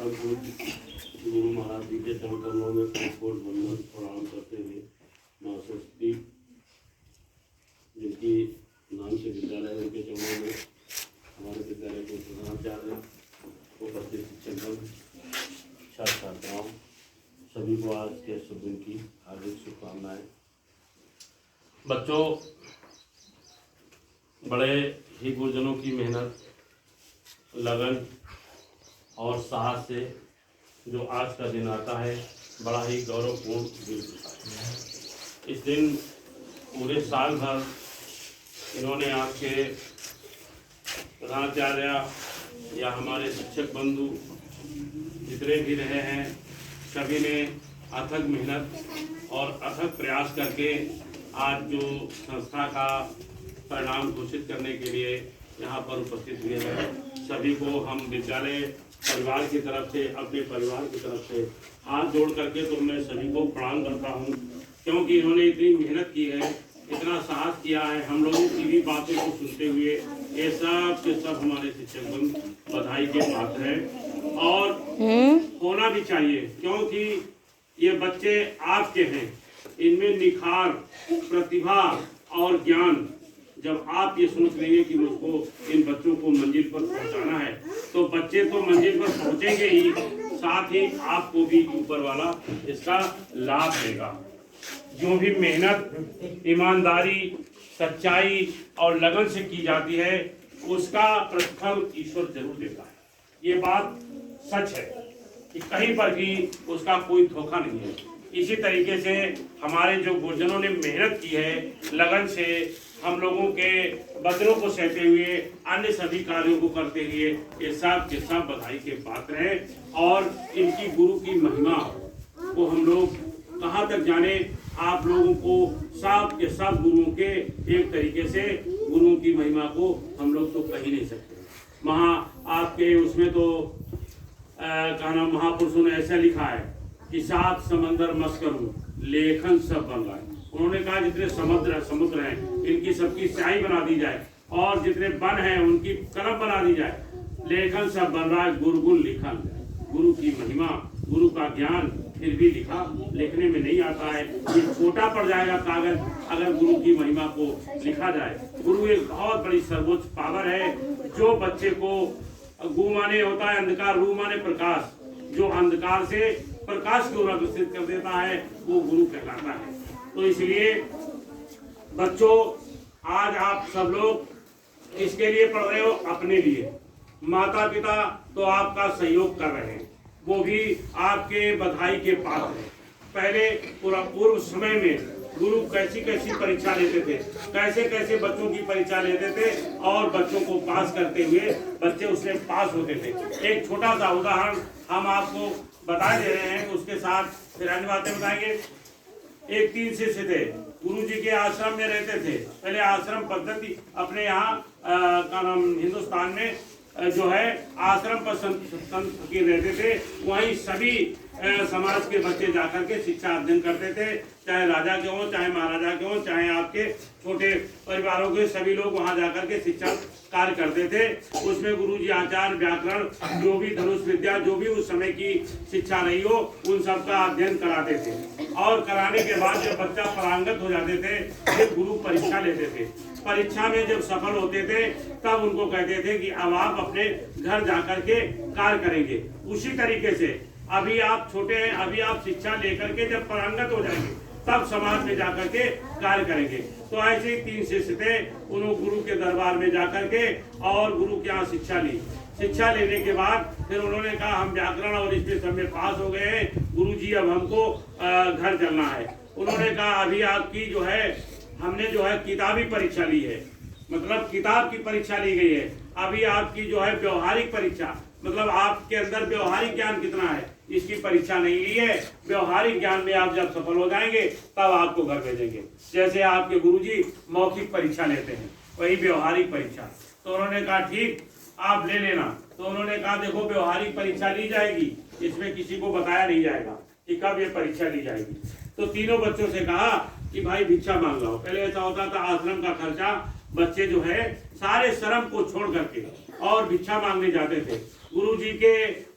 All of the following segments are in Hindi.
परम पूज्य गुरु महाराज जी के चरण कमलों में कोट वंदन प्रणाम करते हुए माँ सरस्वती जिनकी नाम से विद्यालय उनके चरणों में हमारे विद्यालय के प्रधानाचार्य उपस्थित शिक्षकगण छात्र छात्राओं सभी को आज के शुभ दिन की हार्दिक शुभकामनाएं। बच्चों, बड़े ही गुरुजनों की मेहनत, लगन और साहस से जो आज का दिन आता है बड़ा ही गौरवपूर्ण दिन होता है। इस दिन पूरे साल भर इन्होंने आपके प्रधानाचार्य या हमारे शिक्षक बंधु जितने भी रहे हैं सभी ने अथक मेहनत और अथक प्रयास करके आज जो संस्था का परिणाम घोषित करने के लिए यहाँ पर उपस्थित हुए हैं। सभी को हम विद्यालय परिवार की तरफ से, अपने परिवार की तरफ से हाथ जोड़ करके तो मैं सभी को प्रणाम करता हूँ, क्योंकि इन्होंने इतनी मेहनत की है, इतना साहस किया है। हम लोगों की भी बातों को सुनते हुए ये सब के सब हमारे शिक्षक बंधु बधाई के पात्र हैं और होना भी चाहिए, क्योंकि ये बच्चे आपके हैं। इनमें निखार, प्रतिभा और ज्ञान, जब आप ये सोच लेंगे कि मुझको इन बच्चों को मंजिल पर पहुंचाना है तो बच्चे तो मंजिल पर पहुंचेंगे ही, साथ ही आपको भी ऊपर वाला इसका लाभ देगा। जो भी मेहनत, ईमानदारी, सच्चाई और लगन से की जाती है उसका प्रतिफल ईश्वर जरूर देता है। ये बात सच है कि कहीं पर भी उसका कोई धोखा नहीं है। इसी तरीके से हमारे जो गुरुजनों ने मेहनत की है, लगन से हम लोगों के वचनों को सहते हुए, अन्य सभी कार्यों को करते हुए ये सब के सब बधाई के पात्र हैं और इनकी गुरु की महिमा को हम लोग कहाँ तक जाने। आप लोगों को सब के सब गुरुओं के एक तरीके से गुरुओं की महिमा को हम लोग तो कह ही नहीं सकते। आपके उसमें तो कहना महापुरुषों ने ऐसा लिखा है कि सात समंदर मस्त करूं, लेखन सब बन रहा है। उन्होंने कहा जितने समुद्र हैं इनकी सबकी स्याही बना दी जाए और जितने वन हैं उनकी कलम बना दी जाए। लेखन सब बन रहा है, गुरुगुण लिखन, गुरु की महिमा, गुरु का ज्ञान फिर भी लिखने में नहीं आता है। ये छोटा पड़ जाएगा कागज अगर गुरु की महिमा को लिखा जाए। गुरु एक बहुत बड़ी सर्वोच्च पावर है जो बच्चे को, गु माने होता है अंधकार, रू माने प्रकाश, जो अंधकार से प्रकाश की ओर अग्रसित कर देता है वो गुरु कहलाता है। तो इसलिए बच्चों, आज आप सब लोग इसके लिए पढ़ रहे हो, अपने लिए। माता पिता तो आपका सहयोग कर रहे हैं, वो भी आपके बधाई के पात्र हैं। पहले पूर्व समय में गुरु कैसी कैसी परीक्षा लेते थे, कैसे कैसे बच्चों की परीक्षा लेते थे और बच्चों को पास करते हुए बच्चे उसमें पास होते थे। एक छोटा सा उदाहरण हम आपको बता दे रहे हैं, उसके साथ फिर अन्य बातें बताएंगे। एक 3 शिष्य थे, गुरु जी के आश्रम में रहते थे। पहले आश्रम पद्धति अपने यहाँ का नाम हिंदुस्तान में जो है आश्रम पर संत के रहते थे। वहीं सभी समाज के बच्चे जाकर के शिक्षा अध्ययन करते थे, चाहे राजा के हों, चाहे महाराजा के हों, चाहे आपके छोटे परिवारों के, सभी लोग वहां जाकर के शिक्षा कार्य करते थे। उसमें गुरुजी आचार्य, व्याकरण, जो भी धनुष विद्या, जो भी उस समय की शिक्षा रही हो, उन सब का अध्ययन कराते थे। और कराने के बाद जब बच्चा पारंगत हो जाते थे फिर गुरु परीक्षा लेते थे। परीक्षा में जब सफल होते थे तब उनको कहते थे कि अब आप अपने घर जाकर के कार्य करेंगे। उसी तरीके से अभी आप छोटे हैं, अभी आप शिक्षा लेकर के जब पारंगत हो जाएंगे तब समाज में जाकर के कार्य करेंगे। तो ऐसे ही 3 शिष्य थे, उन्होंने गुरु के दरबार में जाकर के और गुरु के यहाँ शिक्षा ली। शिक्षा लेने के बाद फिर उन्होंने कहा हम व्याकरण और इसमें सब में पास हो गए हैं, गुरु जी अब हमको घर चलना है। उन्होंने कहा अभी आपकी जो है, हमने जो है किताबी परीक्षा ली है, मतलब किताब की परीक्षा ली गई है। अभी आपकी जो है व्यवहारिक परीक्षा, मतलब आपके अंदर व्यवहारिक ज्ञान कितना है, इसकी परीक्षा नहीं ली है। व्यवहारिक ज्ञान में आप जब सफल हो जाएंगे तब आपको घर भेजेंगे। जैसे आपके गुरुजी मौखिक परीक्षा लेते हैं, वही व्यवहारिक परीक्षा। तो उन्होंने कहा ठीक, आप ले लेना। तो उन्होंने कहा देखो व्यवहारिक परीक्षा ली जाएगी, इसमें किसी को बताया नहीं जाएगा कि कब ये परीक्षा ली जाएगी। तो तीनों बच्चों से कहा कि भाई भिक्षा मांग लो। पहले ऐसा होता था आश्रम का खर्चा बच्चे जो है सारे शर्म को छोड़ करके और भिक्षा मांगने जाते थे। गुरु जी के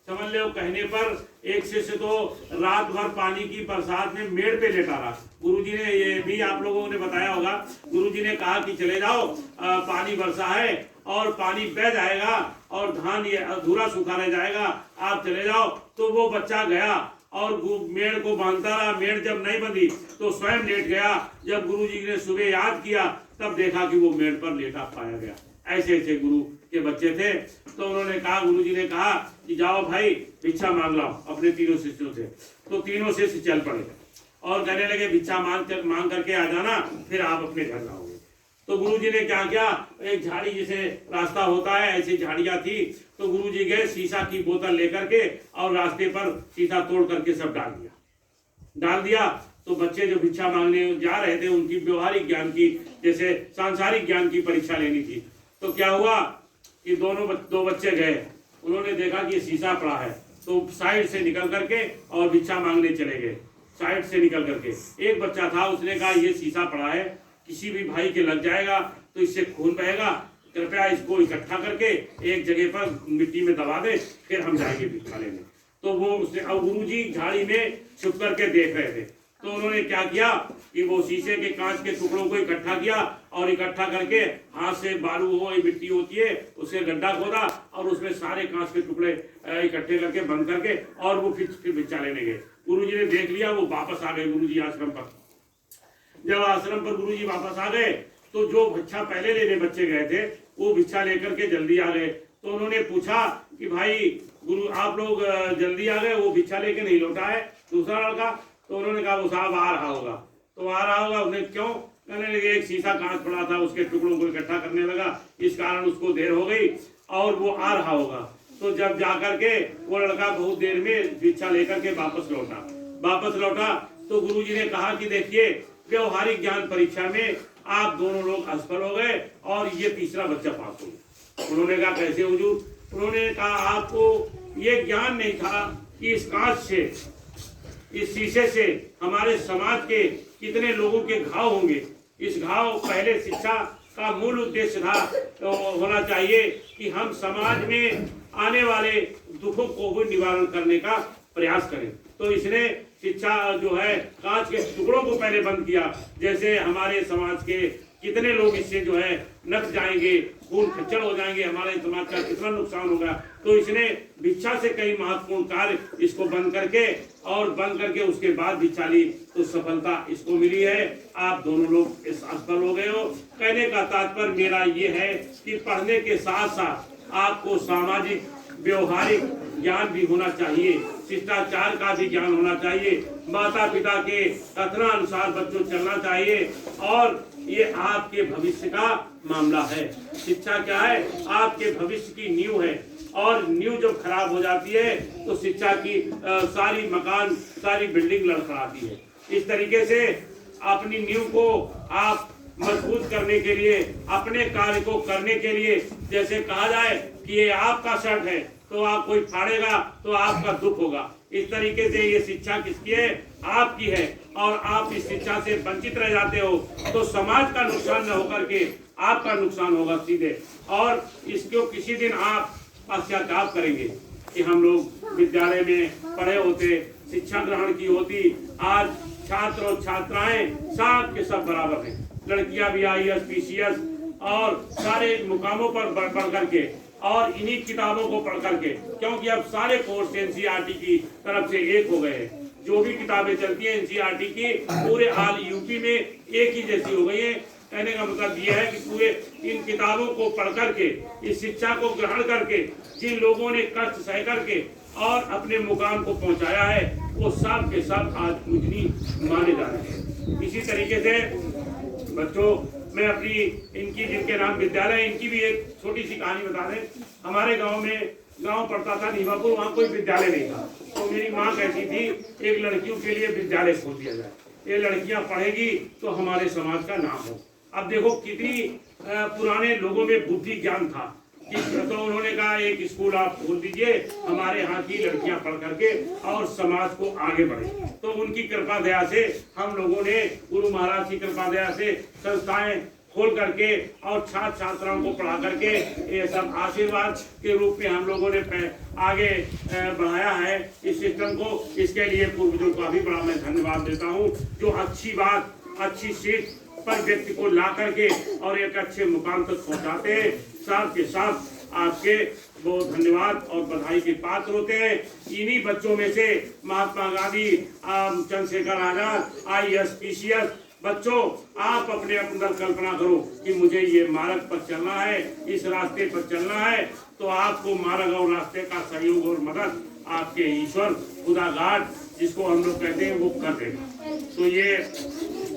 समझ लो कहने पर एक शिष्य तो रात भर पानी की बरसात में मेड़ पे लेटा रहा। गुरुजी ने, ये भी आप लोगों ने बताया होगा, गुरुजी ने कहा कि चले जाओ, पानी बरसा है और पानी बह जाएगा और धान ये अधूरा सूखा रह जाएगा, आप चले जाओ। तो वो बच्चा गया और मेड़ को बांधता रहा। मेड़ जब नहीं बंधी तो स्वयं लेट गया। जब गुरुजी ने सुबह याद किया तब देखा कि वो मेड़ पर लेटा पाया गया। ऐसे ऐसे गुरु के बच्चे थे। तो उन्होंने कहा, गुरुजी ने कहा कि जाओ भाई भिक्षा मांग लाओ अपने तीनों शिष्यों से। तो तीनों शिष्य चल पड़े और कहने लगे भिक्षा मांग करके आ जाना, फिर आप अपने घर जाओगे। तो गुरुजी ने क्या किया, एक झाड़ी जैसे रास्ता होता है ऐसी झाड़ियां थी, तो गुरुजी गए शीशा की बोतल लेकर के और रास्ते पर शीशा तोड़ करके सब डाल दिया। तो बच्चे जो भिक्षा मांगने जा रहे थे उनकी व्यवहारिक ज्ञान की, जैसे सांसारिक ज्ञान की परीक्षा लेनी थी। तो क्या हुआ कि दो बच्चे गए, उन्होंने देखा कि शीशा पड़ा है, तो साइड से निकल करके और भिक्षा मांगने चले गए। साइड से निकल करके एक बच्चा था, उसने कहा ये शीशा पड़ा है, किसी भी भाई के लग जाएगा तो इससे खून बहेगा, कृपया इसको इकट्ठा करके एक जगह पर मिट्टी में दबा दे, फिर हम जाएंगे भिक्षा लेने। तो वो उसने, और गुरुजी झाड़ी में छुप करके देख रहे थे। तो उन्होंने क्या किया कि वो शीशे के कांच के टुकड़ों को इकट्ठा किया और इकट्ठा करके हाथ से, बालू हो मिट्टी होती है उससे गड्ढा खोदा और उसमें सारे कांच के टुकड़े इकट्ठे करके बंद करके और वो फिर भिक्षा लेने गए। गुरुजी ने देख लिया, वो वापस आ गए गुरुजी आश्रम पर। जब आश्रम पर गुरुजी वापस आ गए तो जो भिक्षा पहले लेने बच्चे गए थे वो भिक्षा लेकर के जल्दी आ गए। तो उन्होंने पूछा कि भाई गुरु आप लोग जल्दी आ गए, वो भिक्षा लेके नहीं लौटा है दूसरा लड़का। तो उन्होंने कहा वो साहब आ रहा होगा। तो आ रहा होगा, उसने क्यों, कहने लगे एक शीशा कांच पड़ा था उसके टुकड़ों को इकट्ठा करने लगा, इस कारण उसको देर हो गई और वो आ रहा होगा। तो जब जाकर के वो लड़का बहुत देर में भिक्षा लेकर के वापस लौटा तो गुरुजी ने कहा कि देखिए व्यवहारिक ज्ञान परीक्षा में आप दोनों लोग असफल हो गए और ये तीसरा बच्चा पास हो गया। उन्होंने कहा कैसे हुजूर? उन्होंने कहा आपको ये ज्ञान नहीं था कि इस कांच से, इस शीशे से हमारे समाज के कितने लोगों के घाव होंगे। इस घाव, पहले शिक्षा का मूल उद्देश्य था तो होना चाहिए कि हम समाज में आने वाले दुखों को भी निवारण करने का प्रयास करें। तो इसने शिक्षा जो है कांच के टुकड़ों को पहले बंद किया, जैसे हमारे समाज के कितने लोग इससे जो है नक जाएंगे, खून खच्चर हो जाएंगे, हमारे समाज का कितना नुकसान होगा। तो इसने भिक्षा से कई महत्वपूर्ण कार्य इसको बंद करके उसके बाद भिक्षा ली, तो सफलता इसको मिली है। आप दोनों लोग इस असफल हो गए हो। कहने का तात्पर्य मेरा ये है कि पढ़ने के साथ साथ आपको सामाजिक व्यवहारिक ज्ञान भी होना चाहिए, शिष्टाचार का भी ज्ञान होना चाहिए, माता पिता के कथनानुसार बच्चों चलना चाहिए और ये आपके भविष्य का मामला है। शिक्षा क्या है? आपके भविष्य की नींव है और नींव जब खराब हो जाती है तो शिक्षा की सारी मकान, सारी बिल्डिंग लड़खड़ाती है। इस तरीके से अपनी नींव को आप मजबूत करने के लिए, अपने कार्य को करने के लिए, जैसे कहा जाए कि ये आपका शर्ट है तो आप कोई फाड़ेगा तो आपका दुख होगा, इस तरीके से ये शिक्षा किसकी है? आपकी है। और आप इस शिक्षा से वंचित रह जाते हो तो समाज का नुकसान न होकर के आपका नुकसान होगा सीधे। और इसको किसी दिन आप पश्चाताप करेंगे कि हम लोग विद्यालय में पढ़े होते, शिक्षा ग्रहण की होती। आज छात्र और छात्राएं सब के सब बराबर हैं, लड़कियां भी IAS PCS और सारे मुकामों पर बढ़ करके, और इन्हीं किताबों को पढ़ करके, क्योंकि अब सारे कोर्स NCERT की तरफ से एक हो गए हैं। जो भी किताबें चलती हैं NCERT की पूरे ऑल यूपी में एक ही जैसी हो गई है। कहने का मतलब यह है कि पूरे इन किताबों को पढ़ करके, इस शिक्षा को ग्रहण करके जिन लोगों ने कष्ट सह करके और अपने मुकाम को पहुंचाया है वो सब के सब आज पूजनीय माने जा रहे हैं। इसी तरीके से बच्चों, मैं अपनी इनकी जिनके नाम विद्यालय, इनकी भी एक छोटी सी कहानी बता दें। हमारे गांव में, गांव पड़ता था नीमापुर, वहाँ कोई विद्यालय नहीं था। तो मेरी माँ कहती थी एक लड़कियों के लिए विद्यालय खोल दिया जाए, ये लड़कियां पढ़ेगी तो हमारे समाज का नाम हो। अब देखो कितनी पुराने लोगों में बुद्धि ज्ञान था। तो उन्होंने कहा एक स्कूल आप खोल दीजिए, हमारे यहाँ की लड़कियां पढ़ करके और समाज को आगे बढ़े। तो उनकी कृपा दया से हम लोगों ने, गुरु महाराज की कृपा दया से संस्थाएं खोल करके और छात्र छात्राओं को पढ़ा करके ये सब आशीर्वाद के रूप में हम लोगों ने आगे बढ़ाया है इस सिस्टम को। इसके लिए पूर्वजों का भी बड़ा मैं धन्यवाद देता हूँ, जो अच्छी बात अच्छी सीख पर व्यक्ति को ला करके और एक अच्छे मुकाम तक पहुँचाते हैं। साथ के साथ आपके बहुत धन्यवाद और बधाई के पात्र होते हैं। इन्हीं बच्चों में से महात्मा गांधी, चंद्रशेखर आजाद, IAS PCS बच्चों, आप अपने अंदर कल्पना करो कि मुझे ये मार्ग पर चलना है, इस रास्ते पर चलना है, तो आपको मार्ग और रास्ते का सहयोग और मदद आपके ईश्वर खुदा गाड जिसको हम लोग कहते हैं वो कर देगा। तो ये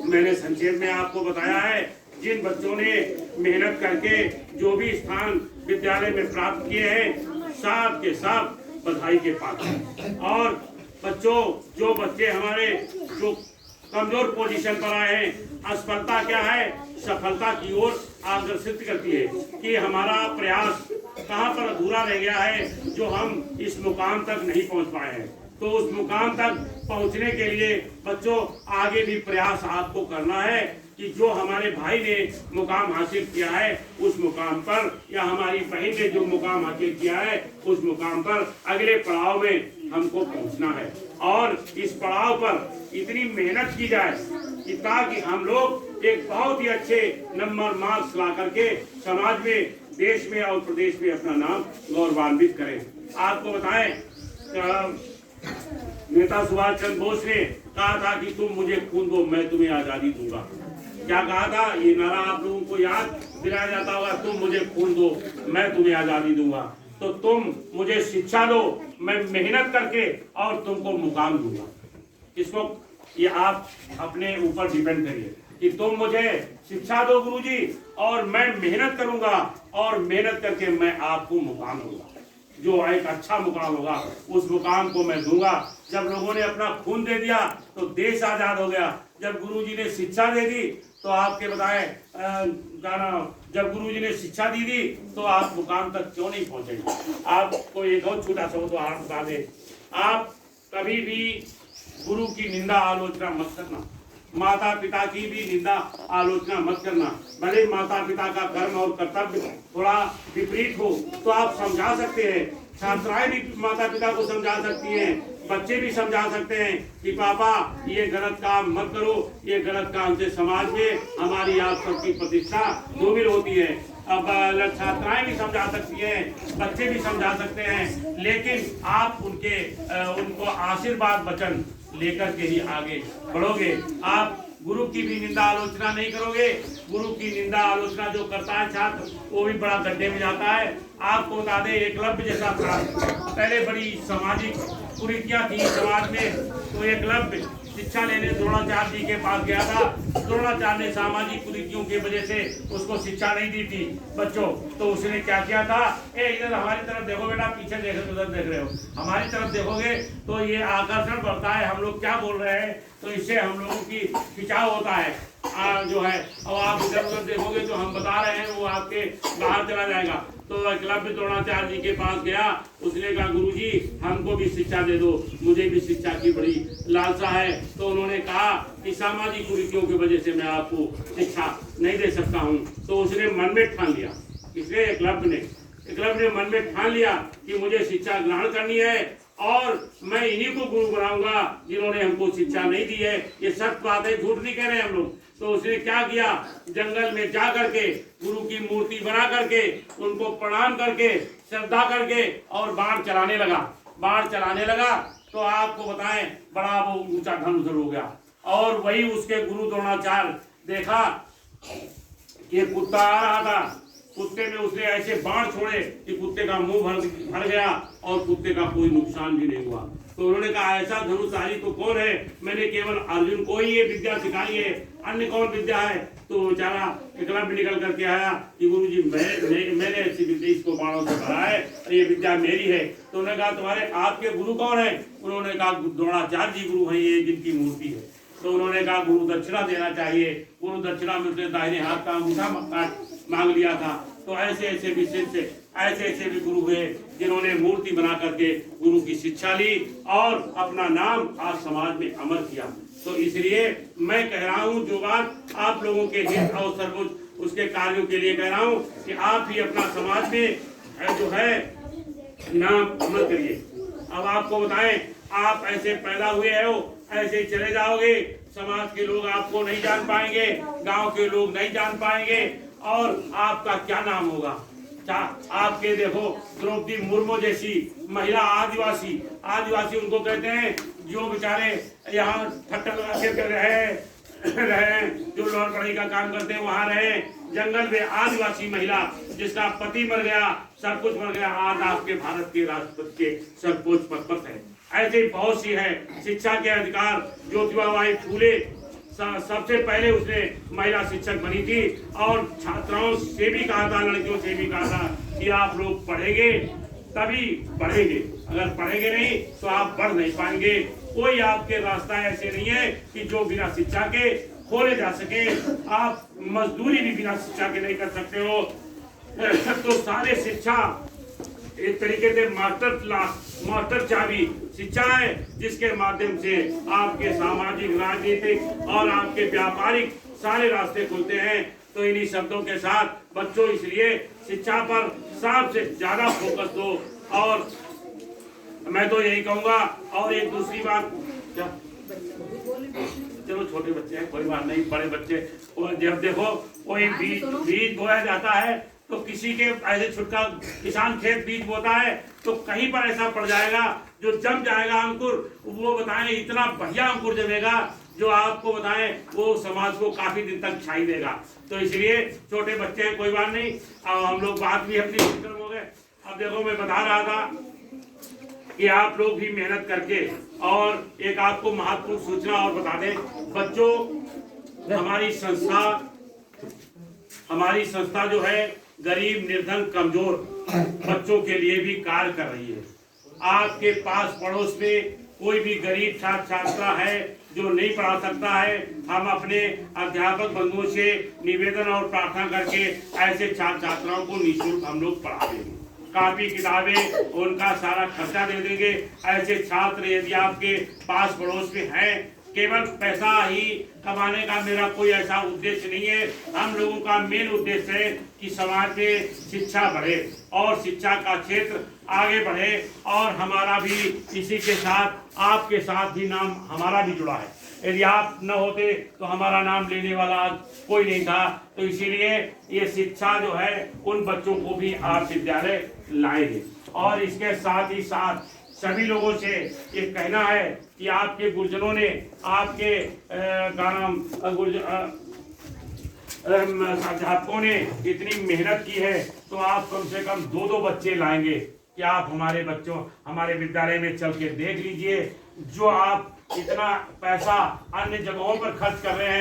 मैंने संक्षेप में आपको बताया है। जिन बच्चों ने मेहनत करके जो भी स्थान विद्यालय में प्राप्त किए हैं, सब के सब बधाई के पात्र हैं। और बच्चों, जो बच्चे हमारे जो कमजोर पोजीशन पर आए हैं, असफलता क्या है, सफलता की ओर आकर्षित करती है कि हमारा प्रयास कहाँ पर अधूरा रह गया है, जो हम इस मुकाम तक नहीं पहुँच पाए हैं। तो उस मुकाम तक पहुँचने के लिए बच्चों आगे भी प्रयास आपको करना है कि जो हमारे भाई ने मुकाम हासिल किया है उस मुकाम पर, या हमारी बहन ने जो मुकाम हासिल किया है उस मुकाम पर अगले पड़ाव में हमको पहुंचना है। और इस पड़ाव पर इतनी मेहनत की जाए कि ताकि हम लोग एक बहुत ही अच्छे नंबर मार्क्स ला करके समाज में, देश में और प्रदेश में अपना नाम गौरवान्वित करें। आपको बताएं, नेता सुभाष चंद्र बोस ने कहा था कि तुम मुझे खून दो, मैं तुम्हें आजादी दूंगा। क्या कहा था? ये नारा आप लोगों को याद दिलाया जाता होगा, तुम मुझे खून दो, मैं तुम्हें आजादी दूंगा। तो तुम मुझे शिक्षा दो, मैं मेहनत करके और तुमको मुकाम दूंगा। इसको ये आप अपने ऊपर डिपेंड करिए कि तुम मुझे शिक्षा दो गुरुजी, और मैं मेहनत करूंगा और मेहनत करके मैं आपको मुकाम दूंगा। जो एक अच्छा मुकाम होगा उस मुकाम को मैं दूंगा। जब लोगों ने अपना खून दे दिया तो देश आजाद हो गया। जब गुरुजी ने शिक्षा दे दी तो आपके बताए गाना, जब गुरुजी ने शिक्षा दी थी तो आप मुकाम तक क्यों नहीं पहुंचेंगे। आपको एक और छोटा सा तो हाथ बता दे, आप कभी भी गुरु की निंदा आलोचना मत करना, माता पिता की भी निंदा आलोचना मत करना। भले माता पिता का कर्म और कर्तव्य थोड़ा विपरीत हो तो आप समझा सकते हैं, छात्राएं भी माता पिता को समझा सकती हैं, बच्चे भी समझा सकते हैं कि पापा ये गलत काम मत करो, ये गलत काम से समाज में हमारी आप सबकी प्रतिष्ठा धूमिल होती है। अब छात्राएं भी समझा सकती हैं, बच्चे भी समझा सकते हैं, लेकिन आप उनको आशीर्वाद वचन लेकर के ही आगे बढ़ोगे। आप गुरु की भी निंदा आलोचना नहीं करोगे। गुरु की निंदा आलोचना जो करता है छात्र, वो भी बड़ा गड्ढे में जाता है। आपको बता दें, एकलव्य जैसा था, पहले बड़ी सामाजिक कुरीतियां थी समाज में, तो एकलव्य शिक्षा लेने द्रोणाचार्य जी के पास गया था। द्रोणाचार्य ने सामाजिक कुरीतियों की वजह से उसको शिक्षा नहीं दी थी बच्चों। तो उसने क्या किया था, इधर हमारी तरफ देखो बेटा, पीछे देख रहे हो, उधर देख रहे हो, हमारी तरफ देखोगे तो ये आकर्षण बढ़ता है, हम लोग क्या बोल रहे हैं, तो इससे हम लोगों की खिंचाव होता है जो है। और आप इधर उधर देखोगे जो हम बता रहे हैं वो आपके बाहर चला जाएगा। तो एकलव्य द्रोणाचार्य जी के पास गया, उसने कहा गुरुजी हमको भी शिक्षा दे दो, मुझे भी शिक्षा की बड़ी लालसा है। तो उन्होंने कहा कि सामाजिक कुरीतियों की वजह से मैं आपको शिक्षा नहीं दे सकता हूँ। तो उसने मन में ठान लिया, इसलिए एकलव्य ने मन में ठान लिया कि मुझे शिक्षा ग्रहण करनी है और मैं इन्हीं को गुरु बनाऊंगा जिन्होंने हमको शिक्षा नहीं दी है। ये सत्य बात है, झूठ नहीं कह रहे हम लोग। तो उसने क्या किया, जंगल में जा करके गुरु की मूर्ति बना करके उनको प्रणाम करके श्रद्धा करके और बाण चलाने लगा। तो आपको बताएं बड़ा वो ऊंचा धनुष हो गया। और वही उसके गुरु द्रोणाचार्य देखा कि कुत्ता आ रहा था, कुत्ते में उसने ऐसे बाण छोड़े कि कुत्ते का मुंह भर गया और कुत्ते का कोई नुकसान भी नहीं हुआ। तो उन्होंने कहा ऐसा धनुषधारी तो कौन है, मैंने केवल अर्जुन को ही ये विद्या सिखाई है, अन्य कौन विद्या है। तो बेचारा एकलव्य निकल करके आया कि गुरुजी मैंने ऐसी विद्या इसको बाणों से भरा है, ये विद्या मेरी है। तो उन्होंने कहा तुम्हारे आपके गुरु कौन है। उन्होंने कहा द्रोणाचार्य जी गुरु है, ये जिनकी मूर्ति है। तो उन्होंने कहा गुरु दक्षिणा देना चाहिए। गुरु दक्षिणा में उसने दाहिने हाथ का अंगूठा मांग लिया था। तो ऐसे ऐसे भी गुरु हुए जिन्होंने मूर्ति बना करके गुरु की शिक्षा ली और अपना नाम आज समाज में अमर किया। तो इसलिए मैं कह रहा हूँ जो बात आप लोगों के हित और सर्वोच्च उसके कार्यों के लिए कह रहा हूँ कि आप भी अपना समाज में जो है नाम अमल करिए। अब आपको बताएं, आप ऐसे पैदा हुए हो, ऐसे ही चले जाओगे, समाज के लोग आपको नहीं जान पाएंगे, गांव के लोग नहीं जान पाएंगे, और आपका क्या नाम होगा। आपके देखो द्रौपदी मुर्मू जैसी महिला आदिवासी उनको कहते हैं जो बेचारे यहाँ ठट्टा लगा के रहे जो लोहर बढ़ई का काम करते हैं, वहां रहे जंगल में, आदिवासी महिला जिसका पति मर गया, सब कुछ मर गया, आज आपके भारत के राष्ट्रपति के सर्वोच्च पद पर है। ऐसे बहुत सी है। शिक्षा के अधिकार, ज्योतिबा फूले सबसे पहले उसने महिला शिक्षक बनी थी, और छात्राओं से भी कहा था, लड़कियों से भी कहा था कि आप लोग पढ़ेंगे तभी बढ़ेंगे, अगर पढ़ेंगे नहीं तो आप बढ़ नहीं पाएंगे। कोई आपके रास्ता ऐसे नहीं है कि जो बिना शिक्षा के खोले जा सके। आप मजदूरी भी बिना शिक्षा के नहीं कर सकते हो। तो सारे शिक्षा एक तरीके से मास्टर चाबी शिक्षा है, जिसके माध्यम से आपके सामाजिक, राजनीतिक और आपके व्यापारिक सारे रास्ते खुलते हैं। तो इन्हीं शब्दों के साथ बच्चों, इसलिए शिक्षा पर सबसे ज्यादा फोकस दो। और मैं तो यही कहूंगा। और एक दूसरी बात, क्या चलो छोटे बच्चे हैं कोई बात नहीं, बड़े बच्चे जब देखो कोई बीज बोया जाता है तो किसी के ऐसे छुटका किसान खेत बीज बोता है तो कहीं पर ऐसा पड़ जाएगा जो जम जाएगा अंकुर, वो बताएं इतना बढ़िया अंकुर जमेगा जो आपको बताएं वो समाज को काफी दिन तक छाई देगा। तो इसलिए छोटे बच्चे हैं कोई बात नहीं, अब हम लोग बात भी अपनी हो गए। अब देखो मैं बता रहा था कि आप लोग भी मेहनत करके, और एक आपको महत्वपूर्ण सूचना और बता दें बच्चों, हमारी संस्था जो है गरीब, निर्धन, कमजोर बच्चों के लिए भी कार्य कर रही है। आपके पास पड़ोस में कोई भी गरीब छात्र है जो नहीं पढ़ा सकता है, हम अपने अध्यापक बंधुओं से निवेदन और प्रार्थना करके ऐसे छात्र छात्राओं को निःशुल्क हम लोग पढ़ा देंगे। कापी किताबें उनका सारा खर्चा दे देंगे। ऐसे छात्र यदि आपके पास पड़ोस में हैं, केवल पैसा ही कमाने का मेरा कोई ऐसा उद्देश्य नहीं है। हम लोगों का मेन उद्देश्य है कि समाज में शिक्षा बढ़े और शिक्षा का क्षेत्र आगे बढ़े, और हमारा भी इसी के साथ आपके साथ भी नाम हमारा भी जुड़ा है। यदि आप न होते तो हमारा नाम लेने वाला आज कोई नहीं था। तो इसीलिए ये शिक्षा जो है उन बच्चों को भी आप विद्यालय लाएंगे। और इसके साथ ही साथ सभी लोगों से ये कहना है कि आपके गुरुजनों ने आपके अध्यापकों ने इतनी मेहनत की है, तो आप कम से कम 2-2 बच्चे लाएंगे। कि आप हमारे विद्यालय में चल के देख लीजिए, जो आप इतना पैसा अन्य जगहों पर खर्च कर रहे हैं